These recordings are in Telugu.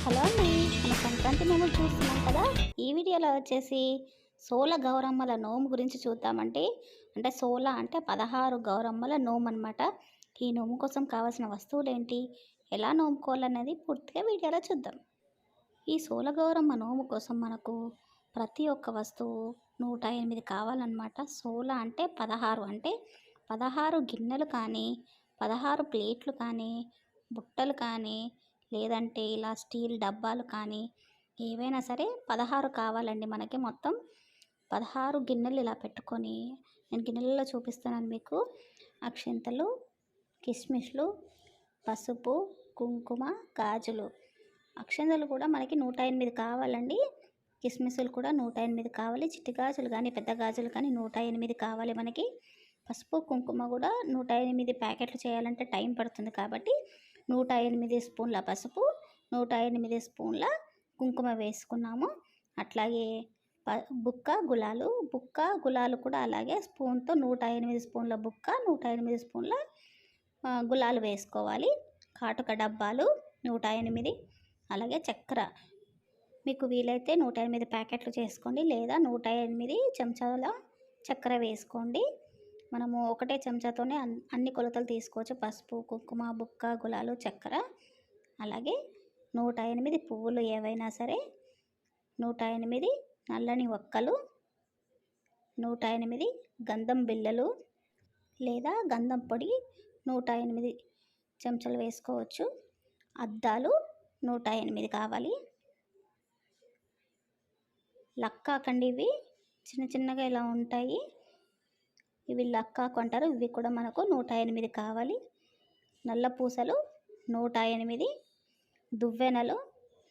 హలో అండి. మన సంక్రాంతి నోములు చూస్తున్నాం కదా. ఈ వీడియోలో వచ్చేసి సోల గౌరమ్మల నోము గురించి చూద్దామండి. అంటే సోల అంటే 16 గౌరమ్మల నోము అనమాట. ఈ నోము కోసం కావాల్సిన వస్తువులేంటి, ఎలా నోముకోవాలనేది పూర్తిగా వీడియోలో చూద్దాం. ఈ సోల గౌరమ్మ నోము కోసం మనకు ప్రతి ఒక్క వస్తువు 108 కావాలన్నమాట. సోల అంటే 16, అంటే 16 గిన్నెలు కానీ, 16 ప్లేట్లు కానీ, బుట్టలు కానీ, లేదంటే ఇలా స్టీల్ డబ్బాలు కానీ, ఏవైనా సరే 16 కావాలండి మనకి. మొత్తం 16 గిన్నెలు ఇలా పెట్టుకొని, నేను గిన్నెలలో చూపిస్తున్నాను మీకు. అక్షింతలు, కిస్మిస్లు, పసుపు, కుంకుమ, గాజులు. అక్షింతలు కూడా మనకి 108 కావాలండి. కిస్మిస్లు కూడా 108 కావాలి. చిట్టి గాజులు కానీ, పెద్ద గాజులు కానీ 108 కావాలి మనకి. పసుపు, కుంకుమ కూడా 108 ప్యాకెట్లు చేయాలంటే టైం పడుతుంది కాబట్టి 108 స్పూన్ల పసుపు, 108 స్పూన్ల కుంకుమ వేసుకున్నాము. అట్లాగే బుక్క గులాలు కూడా అలాగే స్పూన్తో 108 స్పూన్ల బుక్క, 108 స్పూన్ల గులాలు వేసుకోవాలి. కాటుక డబ్బాలు 108, అలాగే చక్కెర మీకు వీలైతే 108 ప్యాకెట్లు చేసుకోండి, లేదా 108 చెంచాల చక్కెర వేసుకోండి. మనము ఒకటే చెంచాతోనే అన్ని కొలతలు తీసుకోవచ్చు. పసుపు, కుంకుమ, బుక్క, గులాలు, చక్కెర, అలాగే 108 పువ్వులు ఏవైనా సరే, 108 నల్లని ఒక్కలు, 108 గంధం బిళ్ళలు లేదా గంధం పొడి 108 చెంచాలు వేసుకోవచ్చు. అద్దాలు 108 కావాలి. లక్కాకండి, ఇవి చిన్న చిన్నగా ఇలా ఉంటాయి, ఇవి లక్కాకు అంటారు. ఇవి కూడా మనకు 108 కావాలి. నల్ల పూసలు 108, దువ్వెనలు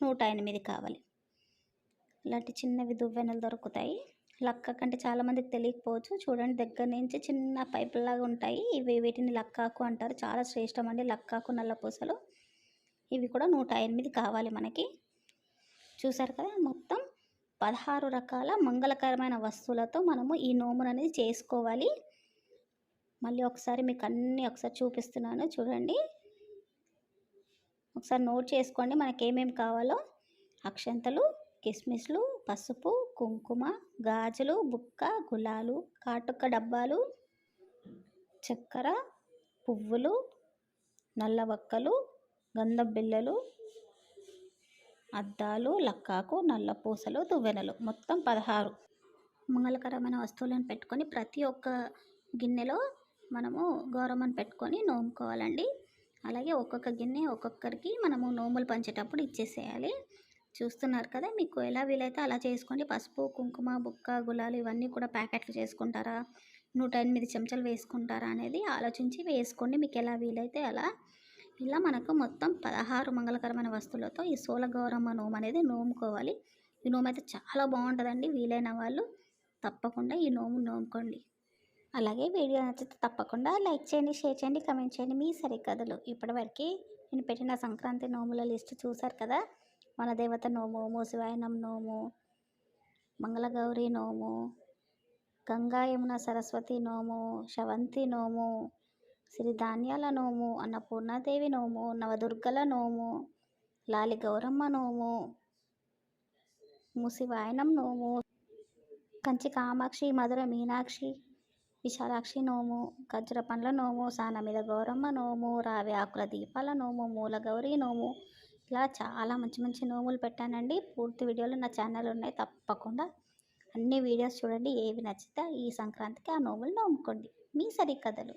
108 కావాలి. ఇలాంటి చిన్నవి దువ్వెనలు దొరుకుతాయి. లక్కాకు అంటే చాలామందికి తెలియకపోవచ్చు. చూడండి, దగ్గర నుంచి చిన్న పైపులాగా ఉంటాయి. వీటిని లక్కాకు అంటారు. చాలా శ్రేష్టం అండి లక్కాకు, నల్ల పూసలు. ఇవి కూడా 108 కావాలి మనకి. చూసారు కదా, మొత్తం 16 రకాల మంగళకరమైన వస్తువులతో మనము ఈ నోమును అనేది చేసుకోవాలి. మళ్ళీ ఒకసారి మీకు అన్నీ ఒకసారి చూపిస్తున్నాను చూడండి. ఒకసారి నోట్ చేసుకోండి మనకి ఏమేమి కావాలో. అక్షంతలు, కిస్మిస్లు, పసుపు, కుంకుమ, గాజులు, బుక్క, గులాలు, కాటుక డబ్బాలు, చక్కెర, పువ్వులు, నల్ల వక్కలు, గంధం బిళ్ళలు, అద్దాలు, లక్కాకు, నల్ల పూసలు, దువ్వెనలు, మొత్తం 16 మంగళకరమైన వస్తువులను పెట్టుకొని ప్రతి ఒక్క గిన్నెలో మనము గౌరమ్మను పెట్టుకొని నోముకోవాలండి. అలాగే ఒక్కొక్క గిన్నె ఒక్కొక్కరికి మనము నోములు పంచేటప్పుడు ఇచ్చేసేయాలి. చూస్తున్నారు కదా, మీకు ఎలా వీలైతే అలా చేసుకోండి. పసుపు, కుంకుమ, బుక్క, గులాలు ఇవన్నీ కూడా ప్యాకెట్లు చేసుకుంటారా, 108 చెంచాలు వేసుకుంటారా అనేది ఆలోచించి వేసుకోండి, మీకు ఎలా వీలైతే అలా. ఇలా మనకు మొత్తం 16 మంగళకరమైన వస్తువులతో ఈ సోల గౌరమ్మ నోము అనేది నోముకోవాలి. ఈ నోము అయితే చాలా బాగుంటుందండి. వీలైన వాళ్ళు తప్పకుండా ఈ నోము నోముకోండి. అలాగే వీడియో నచ్చితే తప్పకుండా లైక్ చేయండి, షేర్ చేయండి, కమెంట్ చేయండి. మీ సరికథలు. ఇప్పటివరకు నేను పెట్టిన సంక్రాంతి నోముల లిస్ట్ చూశారు కదా. మన దేవత నోము, మూసివాయనం నోము, మంగళగౌరి నోము, గంగా యమున సరస్వతి నోము, శవంతి నోము, సిరిధాన్యాల నోము, అన్నపూర్ణాదేవి నోము, నవదుర్గల నోము, లాలి గౌరమ్మ నోము, మూసివాయనం నోము, కంచి కామాక్షి, మధుర మీనాక్షి, విశాలాక్షి నోము, ఖర్జూర పండ్ల నోము, సాన మీద గౌరమ్మ నోము, రావి ఆకుల దీపాల నోము, మూల గౌరీ నోము, ఇలా చాలా మంచి మంచి నోములు పెట్టానండి. పూర్తి వీడియోలు నా ఛానల్ ఉన్నాయి, తప్పకుండా అన్ని వీడియోస్ చూడండి. ఏవి నచ్చితే ఈ సంక్రాంతికి ఆ నోములు నోముకోండి. మీ సరికథలు.